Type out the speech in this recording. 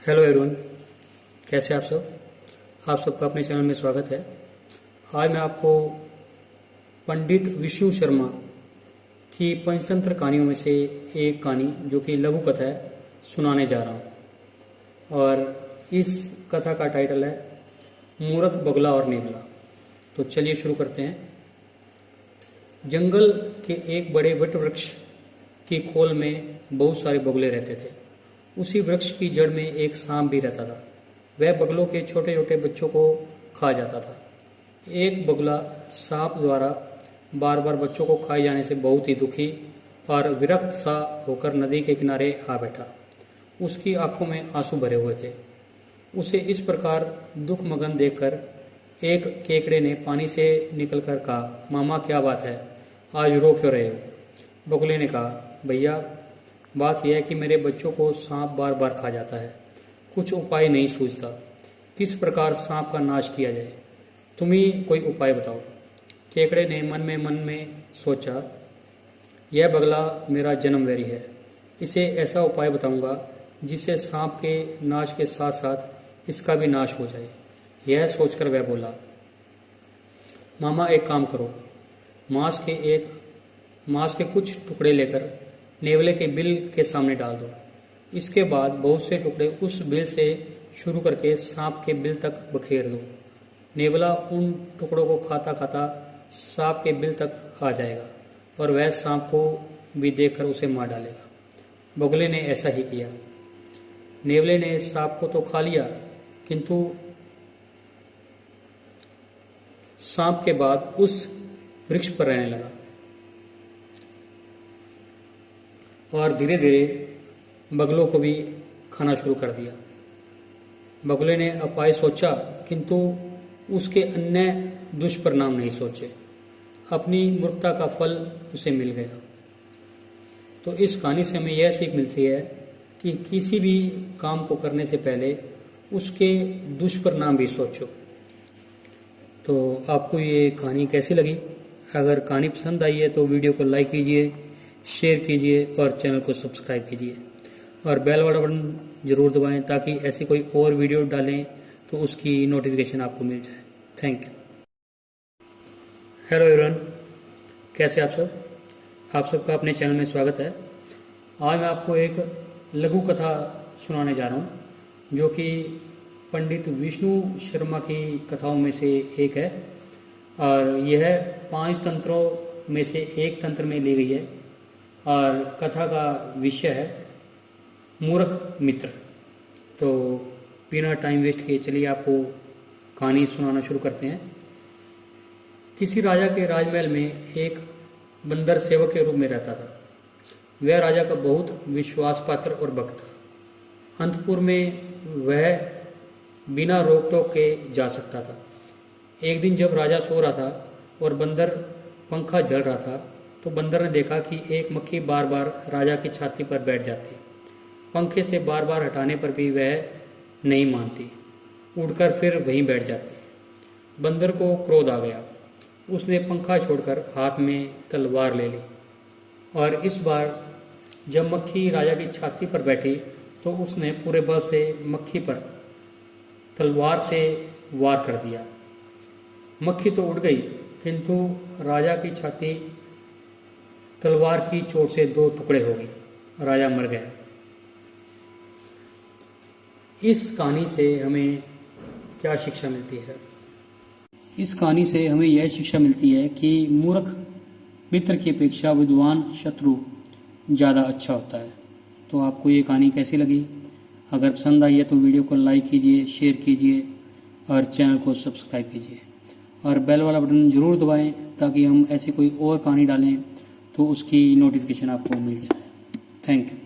Hello everyone, कैसे आप सब। आप सबका अपने चैनल में स्वागत है। आज मैं आपको पंडित विष्णु शर्मा की पंचतंत्र कहानियों में से एक कहानी जो कि लघु कथा है सुनाने जा रहा हूँ। और इस कथा का टाइटल है मूर्ख, बगुला और नेवला। तो चलिए शुरू करते हैं। जंगल के एक बड़े वट वृक्ष की खोल में बहुत सारे बगुले रहते थे। उसी वृक्ष की जड़ में एक सांप भी रहता था। वह बगलों के छोटे छोटे बच्चों को खा जाता था। एक बगुला सांप द्वारा बार बार बच्चों को खाए जाने से बहुत ही दुखी और विरक्त सा होकर नदी के किनारे आ बैठा। उसकी आंखों में आंसू भरे हुए थे। उसे इस प्रकार दुख मगन देखकर एक केकड़े ने पानी से निकलकर कहा, मामा क्या बात है, आज रो क्यों रहे हो। बगुले ने कहा, भैया बात यह है कि मेरे बच्चों को सांप बार बार खा जाता है। कुछ उपाय नहीं सूझता, किस प्रकार सांप का नाश किया जाए। तुम ही कोई उपाय बताओ। केकड़े ने मन में सोचा, यह बगला मेरा जन्मवैरी है। इसे ऐसा उपाय बताऊंगा जिससे सांप के नाश के साथ साथ इसका भी नाश हो जाए। यह सोचकर वह बोला, मामा एक काम करो, मांस के कुछ टुकड़े लेकर नेवले के बिल के सामने डाल दो। इसके बाद बहुत से टुकड़े उस बिल से शुरू करके सांप के बिल तक बखेर दो। नेवला उन टुकड़ों को खाता खाता सांप के बिल तक आ जाएगा और वह सांप को भी देखकर उसे मार डालेगा। बगुले ने ऐसा ही किया। नेवले ने सांप को तो खा लिया, किंतु सांप के बाद उस वृक्ष पर रहने लगा और धीरे धीरे बगलों को भी खाना शुरू कर दिया। बगुले ने उपाय सोचा, किंतु उसके अन्य दुष्परिणाम नहीं सोचे। अपनी मूर्खता का फल उसे मिल गया। तो इस कहानी से हमें यह सीख मिलती है कि किसी भी काम को करने से पहले उसके दुष्परिणाम भी सोचो। तो आपको ये कहानी कैसी लगी? अगर कहानी पसंद आई है तो वीडियो को लाइक कीजिए, शेयर कीजिए और चैनल को सब्सक्राइब कीजिए और बेल वाला बटन ज़रूर दबाएं ताकि ऐसी कोई और वीडियो डालें तो उसकी नोटिफिकेशन आपको मिल जाए। Thank you. हेलो एवरीवन, कैसे आप सब। आप सबका अपने चैनल में स्वागत है। आज मैं आपको एक लघु कथा सुनाने जा रहा हूँ जो कि पंडित विष्णु शर्मा की कथाओं में से एक है और यह 5 तंत्रों में से एक तंत्र में ली गई है और कथा का विषय है मूर्ख मित्र। तो बिना टाइम वेस्ट किए चलिए आपको कहानी सुनाना शुरू करते हैं। किसी राजा के राजमहल में एक बंदर सेवक के रूप में रहता था। वह राजा का बहुत विश्वास पात्र और भक्त था। अंतपुर में वह बिना रोक टोक के जा सकता था। एक दिन जब राजा सो रहा था और बंदर पंखा झल रहा था तो बंदर ने देखा कि एक मक्खी बार बार राजा की छाती पर बैठ जाती। पंखे से बार बार हटाने पर भी वह नहीं मानती, उड़कर फिर वहीं बैठ जाती। बंदर को क्रोध आ गया। उसने पंखा छोड़कर हाथ में तलवार ले ली और इस बार जब मक्खी राजा की छाती पर बैठी तो उसने पूरे बल से मक्खी पर तलवार से वार कर दिया। मक्खी तो उड़ गई, किंतु राजा की छाती तलवार की चोट से 2 टुकड़े हो गई। राजा मर गया। इस कहानी से हमें क्या शिक्षा मिलती है? इस कहानी से हमें यह शिक्षा मिलती है कि मूर्ख मित्र की अपेक्षा विद्वान शत्रु ज़्यादा अच्छा होता है। तो आपको ये कहानी कैसी लगी? अगर पसंद आई है तो वीडियो को लाइक कीजिए, शेयर कीजिए और चैनल को सब्सक्राइब कीजिए और बेल वाला बटन ज़रूर दबाएं ताकि हम ऐसी कोई और कहानी डालें तो उसकी नोटिफिकेशन आपको मिल जाए। Thank you.